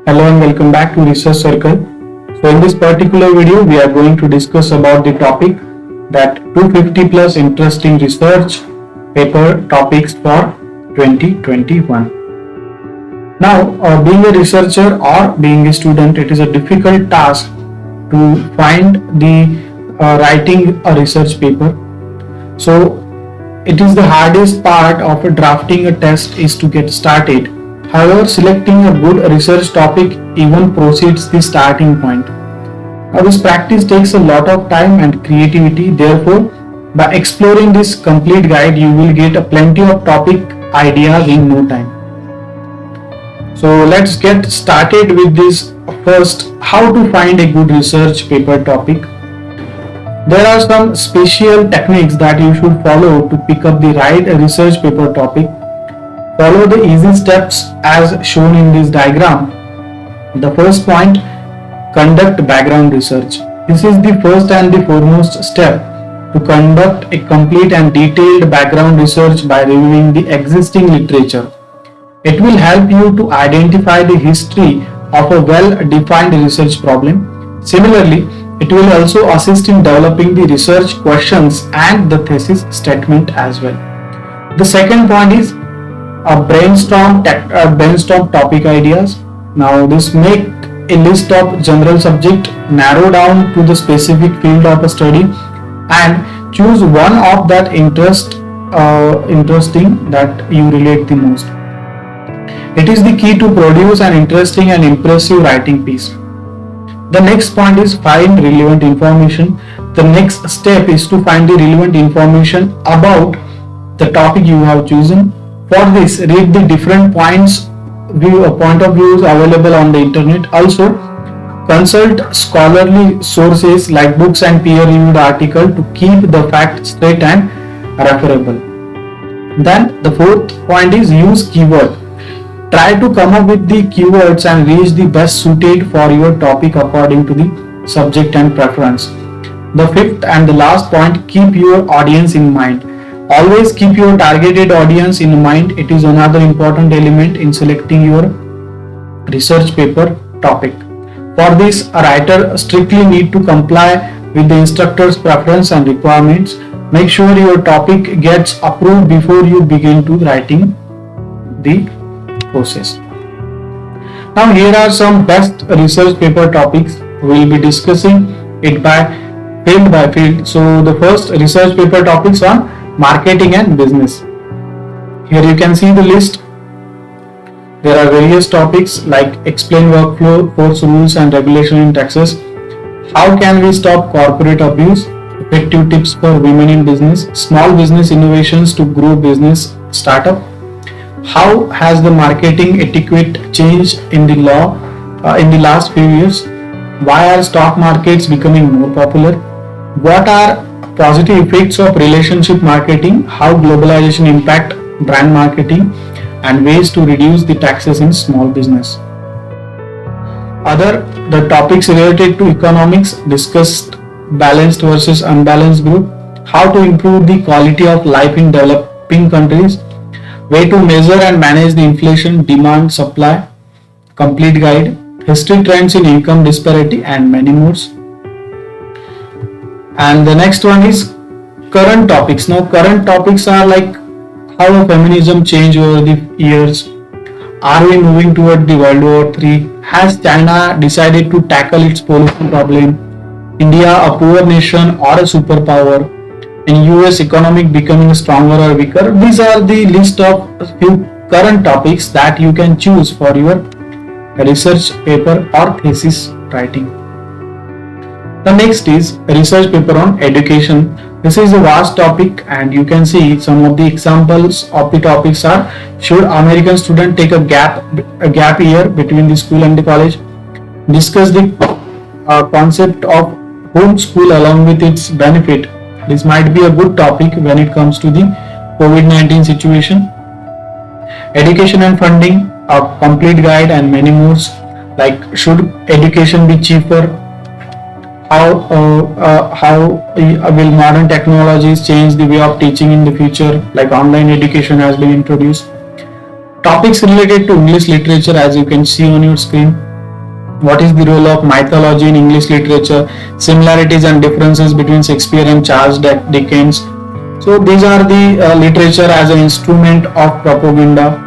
Hello and welcome back to Research Circle. So in this particular video, we are going to discuss about the topic that 250 plus interesting research paper topics for 2021. Now, being a researcher or being a student, it is a difficult task to find the writing a research paper. So it is the hardest part of drafting a test is to get started. However, selecting a good research topic even precedes the starting point. Now, this practice takes a lot of time and creativity. Therefore, by exploring this complete guide, you will get a plenty of topic ideas in no time. So let's get started with this first, how to find a good research paper topic. There are some special techniques that you should follow to pick up the right research paper topic. Follow the easy steps as shown in this diagram. The first point, conduct background research. This is the first and the foremost step to conduct a complete and detailed background research by reviewing the existing literature. It will help you to identify the history of a well-defined research problem. Similarly, it will also assist in developing the research questions and the thesis statement as well. The second point is brainstorm topic ideas. Now this make a list of general subject, narrow down to the specific field of a study and choose one of that interesting that you relate the most. It is the key to produce an interesting and impressive writing piece. The next point is find relevant information. The next step is to find the relevant information about the topic you have chosen. For this, read the different point of views available on the internet. Also, consult scholarly sources like books and peer-reviewed articles to keep the facts straight and referable. Then the fourth point is use keyword. Try to come up with the keywords and reach the best suited for your topic according to the subject and preference. The fifth and the last point, keep your audience in mind. Always keep your targeted audience in mind. It is another important element in selecting your research paper topic. For this, a writer strictly need to comply with the instructor's preference and requirements. Make sure your topic gets approved before you begin to writing the process. Now here are some best research paper topics. We will be discussing it by field. So the first research paper topics on marketing and business. Here you can see the list. There are various topics like explain workflow, force rules and regulation in taxes, how can we stop corporate abuse, effective tips for women in business, small business innovations to grow business startup, how has the marketing etiquette changed in the law in the last few years, why are stock markets becoming more popular, what are positive effects of relationship marketing, how globalization impact brand marketing, and ways to reduce the taxes in small business. The topics related to economics discussed balanced versus unbalanced group, how to improve the quality of life in developing countries, way to measure and manage the inflation, demand, supply, complete guide, history trends in income disparity, and many more. And the next one is current topics. Now current topics are like how feminism changed over the years, are we moving toward the World War III, has China decided to tackle its pollution problem, India a poor nation or a superpower, in US economic becoming stronger or weaker. These are the list of few current topics that you can choose for your research paper or thesis writing. The next is a research paper on education. This is a vast topic and you can see some of the examples of the topics are, should American student take a gap year between the school and the college, discuss the concept of homeschool along with its benefit. This might be a good topic when it comes to the COVID-19 situation. Education and funding, a complete guide and many more, like should education be cheaper, how will modern technologies change the way of teaching in the future, like online education has been introduced. Topics related to English literature, as you can see on your screen, What is the role of mythology in English literature? Similarities and differences between Shakespeare and Charles Dickens. So these are the literature as an instrument of propaganda.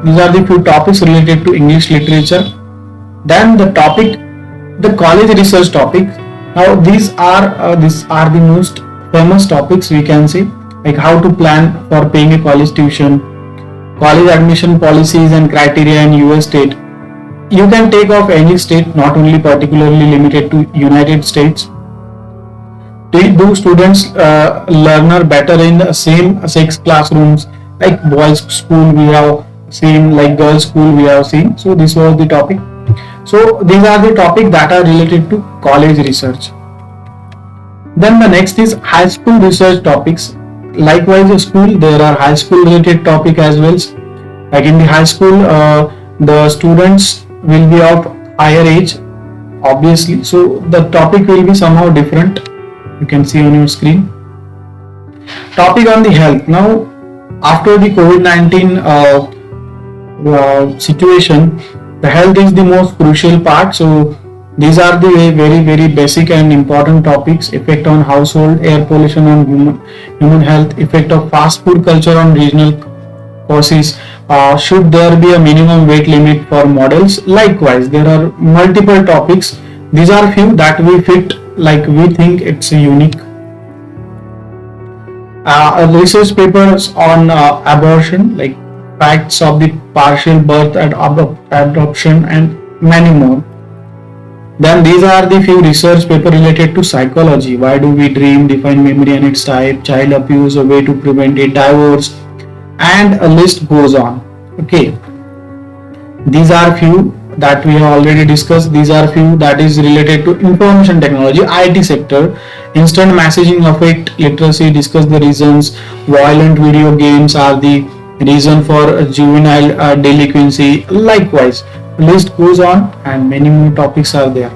These are the few topics related to English literature. Then the college research topics. Now these are the most famous topics we can say, like how to plan for paying a college tuition, college admission policies and criteria in US state. You can take of any state, not only particularly limited to United States. Do students learner better in the same sex classrooms, like boys school we have seen, like girls school we have seen. So this was the topic. So these are the topics that are related to college research. Then the next is high school research topics. Likewise, in school there are high school related topic as well. Like in the high school, the students will be of higher age, obviously. So the topic will be somehow different. You can see on your screen. Topic on the health. Now, after the COVID-19 situation, the health is the most crucial part. So these are the very basic and important topics. Effect on household air pollution on human health, effect of fast food culture on regional causes. Should there be a minimum weight limit for models? Likewise, there are multiple topics. These are few that we fit, like we think it's unique. Research papers on abortion, like facts of the partial birth and adoption, and many more. Then these are the few research paper related to psychology. Why do we dream? Define memory and its type. Child abuse, a way to prevent it. Divorce, and a list goes on. Okay. These are few that we have already discussed. These are few that is related to information technology, IT sector. Instant messaging affect literacy. Discuss the reasons. Violent video games are the reason for juvenile delinquency. Likewise, list goes on, and many more topics are there.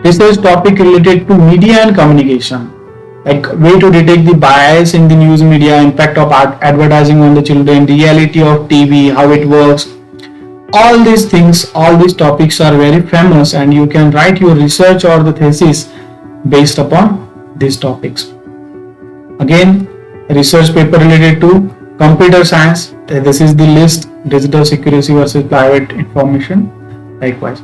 Research topic related to media and communication, like way to detect the bias in the news media, impact of advertising on the children, reality of TV, how it works. All these things, all these topics are very famous, and you can write your research or the thesis based upon these topics. Again, research paper related to computer science. This is the list: digital security versus private information. Likewise,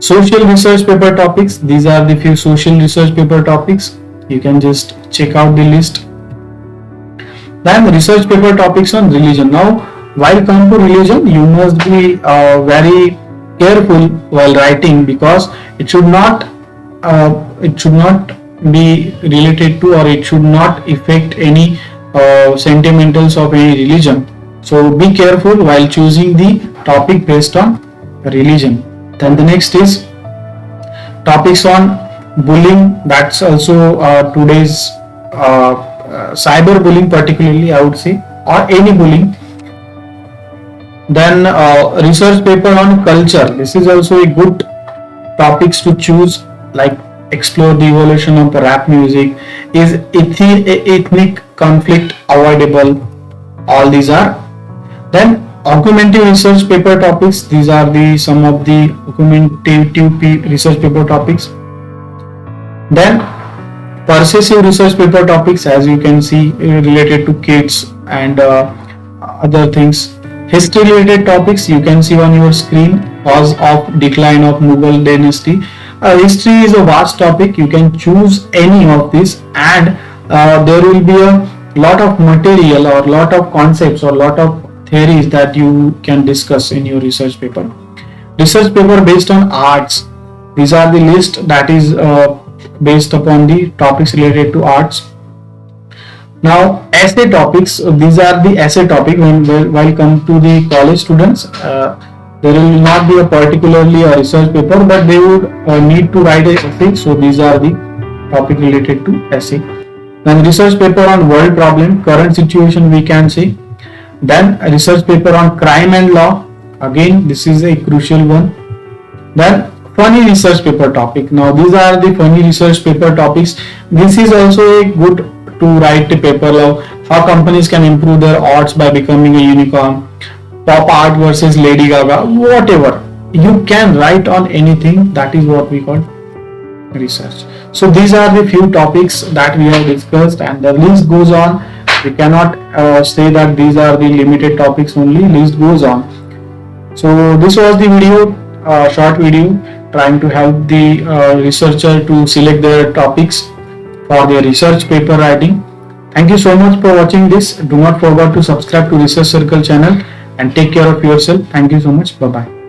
social research paper topics. These are the few social research paper topics. You can just check out the list. Then research paper topics on religion. Now, while come to religion, you must be very careful while writing, because it should not be related to, or it should not affect any sentimentals of any religion. So be careful while choosing the topic based on religion. Then the next is topics on bullying. That's also today's cyber bullying, particularly I would say, or any bullying. Then research paper on culture. This is also a good topics to choose, like explore the evolution of rap music. Is ethnic conflict avoidable? All these are. Then augmentative research paper topics. These are the some of the augmentative research paper topics. Then persuasive research paper topics, as you can see, related to kids and other things. History related topics, you can see on your screen: cause of decline of Mughal dynasty. History is a vast topic. You can choose any of this, and there will be a lot of material or lot of concepts or lot of theories that you can discuss in your research paper. Research paper based on arts. These are the list that is based upon the topics related to arts. Now, essay topics. These are the essay topic. While come to the college students, there will not be a particularly a research paper, but they would need to write an essay. So these are the topic related to essay. Then research paper on world problem, current situation we can say. Then a research paper on crime and law. Again, this is a crucial one. Then funny research paper topic. Now these are the funny research paper topics. This is also a good to write a paper of how companies can improve their odds by becoming a unicorn. Pop art versus Lady Gaga, whatever. you can write on anything. That is what we call research. So these are the few topics that we have discussed, and the list goes on. We cannot say that these are the limited topics only. List goes on. So this was the video, short video, trying to help the researcher to select their topics for their research paper writing. Thank you so much for watching this. Do not forget to subscribe to Research Circle channel and take care of yourself. Thank you so much. Bye bye.